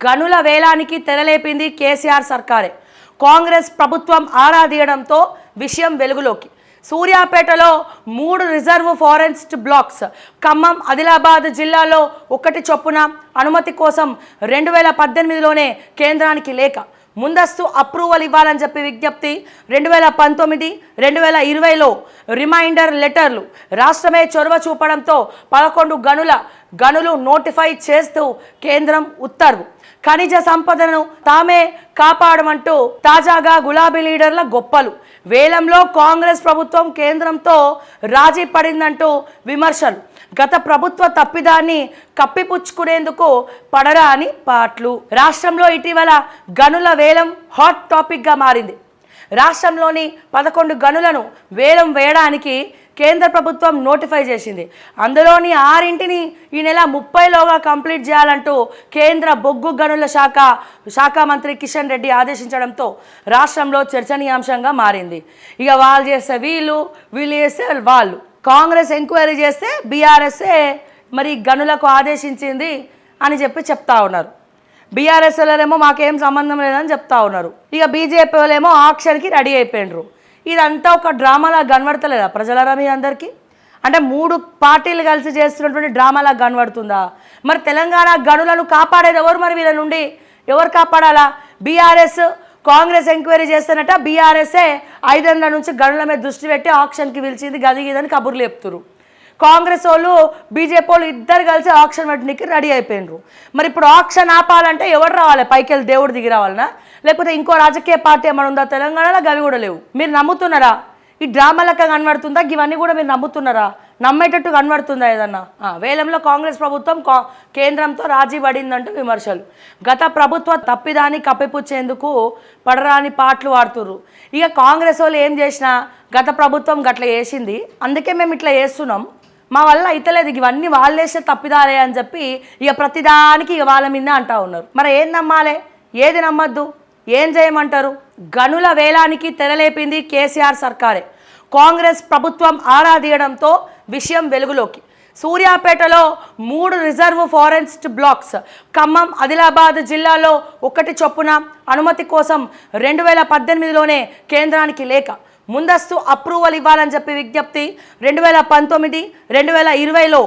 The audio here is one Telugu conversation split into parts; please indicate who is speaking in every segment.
Speaker 1: గనుల వేలానికి తెరలేపింది కేసీఆర్ సర్కారే. కాంగ్రెస్ ప్రభుత్వం ఆరాధీయడంతో విషయం వెలుగులోకి. సూర్యాపేటలో 3 reserve forest blocks, Khammam, Adilabad జిల్లాలో 1 చొప్పున అనుమతి కోసం 2018లోనే కేంద్రానికి లేఖ, ముందస్తు అప్రూవల్ ఇవ్వాలని చెప్పి విజ్ఞప్తి. 2019, 2020లో రిమైండర్ లెటర్లు. రాష్ట్రమే చొరవ చూపడంతో 11 గనులు నోటిఫై చేస్తూ కేంద్రం ఉత్తర్వు. ఖనిజ సంపదను తామే కాపాడమంటూ తాజాగా గులాబీ లీడర్ల గొప్పలు. వేలంలో కాంగ్రెస్ ప్రభుత్వం కేంద్రంతో రాజీ పడిందంటూ విమర్శలు. గత ప్రభుత్వ తప్పిదాన్ని కప్పిపుచ్చుకునేందుకు పడరా అని పాట్లు. రాష్ట్రంలో ఇటీవల గనుల వేలం హాట్ టాపిక్గా మారింది. రాష్ట్రంలోని 11 గనులను వేలం వేయడానికి కేంద్ర ప్రభుత్వం నోటిఫై చేసింది. అందులోని 6ని ఈ నెల 30లోగా కంప్లీట్ చేయాలంటూ కేంద్ర బొగ్గు గనుల శాఖ మంత్రి కిషన్ రెడ్డి ఆదేశించడంతో రాష్ట్రంలో చర్చనీయాంశంగా మారింది. ఇక వాళ్ళు చేస్తే వీళ్ళు చేస్తే వాళ్ళు. కాంగ్రెస్ ఎంక్వైరీ చేస్తే బీఆర్ఎస్ఏ మరి గనులకు ఆదేశించింది అని చెప్తా ఉన్నారు. బీఆర్ఎస్ వాళ్ళేమో మాకేం సంబంధం లేదని చెప్తా ఉన్నారు. ఇక బీజేపీ వాళ్ళేమో ఆక్షన్కి రెడీ అయిపోయినరు. ఇదంతా ఒక డ్రామాలా కనబడతలేదా ప్రజలరా మీ అందరికీ? అంటే 3 పార్టీలు కలిసి చేస్తున్నటువంటి డ్రామాలా కనబడుతుందా? మరి తెలంగాణ గనులను కాపాడేది ఎవరు? మరి వీళ్ళ నుండి ఎవరు కాపాడాలా? బీఆర్ఎస్, కాంగ్రెస్ ఎంక్వైరీ చేస్తానట. బీఆర్ఎస్ఏ 5 ఏళ్ల నుంచి గనుల మీద దృష్టి పెట్టి ఆక్షన్కి పిలిచింది, గదిగిదని కబుర్లు చెప్తున్నారు. కాంగ్రెస్ వాళ్ళు, బీజేపీ వాళ్ళు ఇద్దరు కలిసి ఆక్షన్ పెట్టడానికి రెడీ అయిపోయినరు. మరి ఇప్పుడు ఆక్షన్ ఆపాలంటే ఎవరు రావాలి? పైకి వెళ్ళి దేవుడు దిగి రావాలనా? లేకపోతే ఇంకో రాజకీయ పార్టీ ఏమైనా ఉందా తెలంగాణలో? గవి కూడా లేవు. మీరు నమ్ముతున్నారా? ఈ డ్రామాలక్క కనబడుతుందా? ఇవన్నీ కూడా మీరు నమ్ముతున్నారా? నమ్మేటట్టు కనబడుతుందా ఏదన్నా? వేలంలో కాంగ్రెస్ ప్రభుత్వం కేంద్రంతో రాజీ పడిందంటూ విమర్శలు. గత ప్రభుత్వ తప్పిదాన్ని కప్పిపుచ్చేందుకు పడరాని పాటలు వాడుతుర్రు. ఇక కాంగ్రెస్ వాళ్ళు ఏం చేసినా గత ప్రభుత్వం గట్ల చేసింది, అందుకే మేము ఇట్లా చేస్తున్నాం, మా వల్ల అయితలేదు, ఇవన్నీ వాళ్ళు వేసే తప్పిదాలే అని చెప్పి ఇక ప్రతిదానికి ఇక వాళ్ళ మీద అంటా ఉన్నారు. మరి ఏం నమ్మాలి, ఏది నమ్మద్దు, ఏం చేయమంటారు? గనుల వేలానికి తెరలేపింది కేసీఆర్ సర్కారే. కాంగ్రెస్ ప్రభుత్వం ఆరాధీయడంతో విషయం వెలుగులోకి. సూర్యాపేటలో 3 reserve forest blocks, Khammam, Adilabad జిల్లాలో 1 చొప్పున అనుమతి కోసం 2018లోనే కేంద్రానికి లేఖ, ముందస్తు అప్రూవల్ ఇవ్వాలని చెప్పి విజ్ఞప్తి. 2019, 2020లో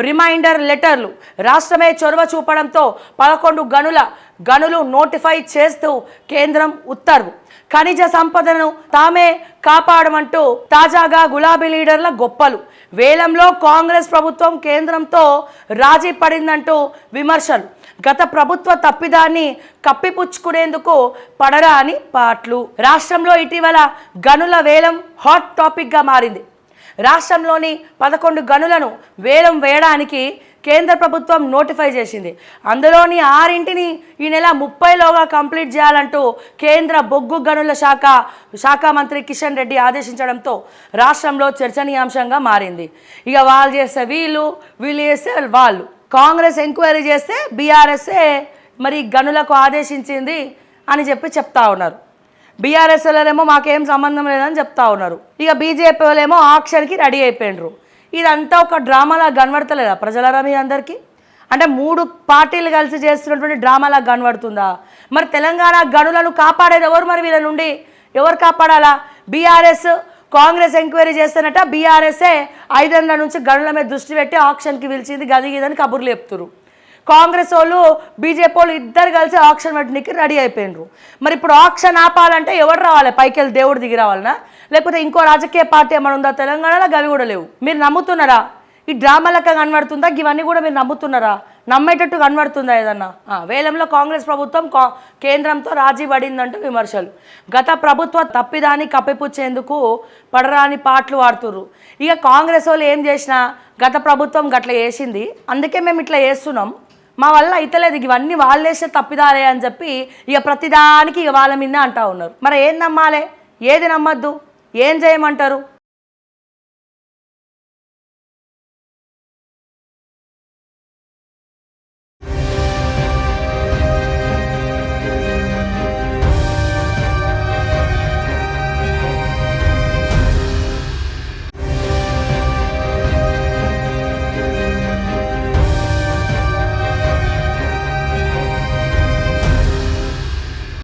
Speaker 1: రిమైండర్ లెటర్లు. రాష్ట్రమే చొరవ చూపడంతో 11 గనులు నోటిఫై చేస్తూ కేంద్రం ఉత్తర్వు. ఖనిజ సంపదను తామే కాపాడమంటూ తాజాగా గులాబీ లీడర్ల గొప్పలు. వేలంలో కాంగ్రెస్ ప్రభుత్వం కేంద్రంతో రాజీ పడిందంటూ విమర్శలు. గత ప్రభుత్వ తప్పిదాన్ని కప్పిపుచ్చుకునేందుకు పడరా అని పాట్లు. రాష్ట్రంలో ఇటీవల గనుల వేలం హాట్ టాపిక్గా మారింది. రాష్ట్రంలోని 11 గనులను వేలం వేయడానికి కేంద్ర ప్రభుత్వం నోటిఫై చేసింది. అందులోని 6ని ఈ నెల 30లోగా కంప్లీట్ చేయాలంటూ కేంద్ర బొగ్గు గనుల శాఖ మంత్రి కిషన్ రెడ్డి ఆదేశించడంతో రాష్ట్రంలో చర్చనీయాంశంగా మారింది. ఇక వాళ్ళు చేస్తే వీళ్ళు చేస్తే వాళ్ళు. కాంగ్రెస్ ఎంక్వైరీ చేస్తే బీఆర్ఎస్ఏ మరి గనులకు ఆదేశించింది అని చెప్తా ఉన్నారు. బీఆర్ఎస్ వాళ్ళేమో మాకేం సంబంధం లేదని చెప్తా ఉన్నారు. ఇక బీజేపీ వాళ్ళేమో ఆక్షన్కి రెడీ అయిపోయినరు. ఇదంతా ఒక డ్రామాలా కనబడతలేదా ప్రజలరా మీ అందరికీ? అంటే 3 పార్టీలు కలిసి చేస్తున్నటువంటి డ్రామాలా కనబడుతుందా? మరి తెలంగాణ గనులను కాపాడేది ఎవరు? మరి వీళ్ళ నుండి ఎవరు కాపాడాలా? బీఆర్ఎస్, కాంగ్రెస్ ఎంక్వైరీ చేస్తానట. బీఆర్ఎస్ఏ 5 ఏళ్ల నుంచి గనుల మీద దృష్టి పెట్టి ఆక్షన్కి పిలిచింది, గదిగిదని కబుర్లు చెప్తున్నారు. కాంగ్రెస్ వాళ్ళు, బీజేపీ వాళ్ళు ఇద్దరు కలిసి ఆక్షన్ పెట్టడానికి రెడీ అయిపోయినరు. మరి ఇప్పుడు ఆక్షన్ ఆపాలంటే ఎవరు రావాలి? పైకి వెళ్ళి దేవుడు దిగి రావాలనా? లేకపోతే ఇంకో రాజకీయ పార్టీ ఏమైనా ఉందా తెలంగాణలో? గవి కూడా లేవు. మీరు నమ్ముతున్నారా? ఈ డ్రామాలక్క కనబడుతుందా? ఇవన్నీ కూడా మీరు నమ్ముతున్నారా? నమ్మేటట్టు కనబడుతుందా ఏదన్నా? వేలంలో కాంగ్రెస్ ప్రభుత్వం కేంద్రంతో రాజీ పడిందంటూ విమర్శలు. గత ప్రభుత్వ తప్పిదాన్ని కప్పిపుచ్చేందుకు పడరాని పాటలు వాడుతుర్రు. ఇక కాంగ్రెస్ వాళ్ళు ఏం చేసినా గత ప్రభుత్వం గట్ల చేసింది, అందుకే మేము ఇట్లా చేస్తున్నాం, మా వల్ల అయితలేదు, ఇవన్నీ వాళ్ళు వేసే తప్పిదాలే అని చెప్పి ఇక ప్రతిదానికి ఇక వాళ్ళ మీద అంటా ఉన్నారు. మరి ఏం నమ్మాలి, ఏది నమ్మద్దు, ఏం చేయమంటారు?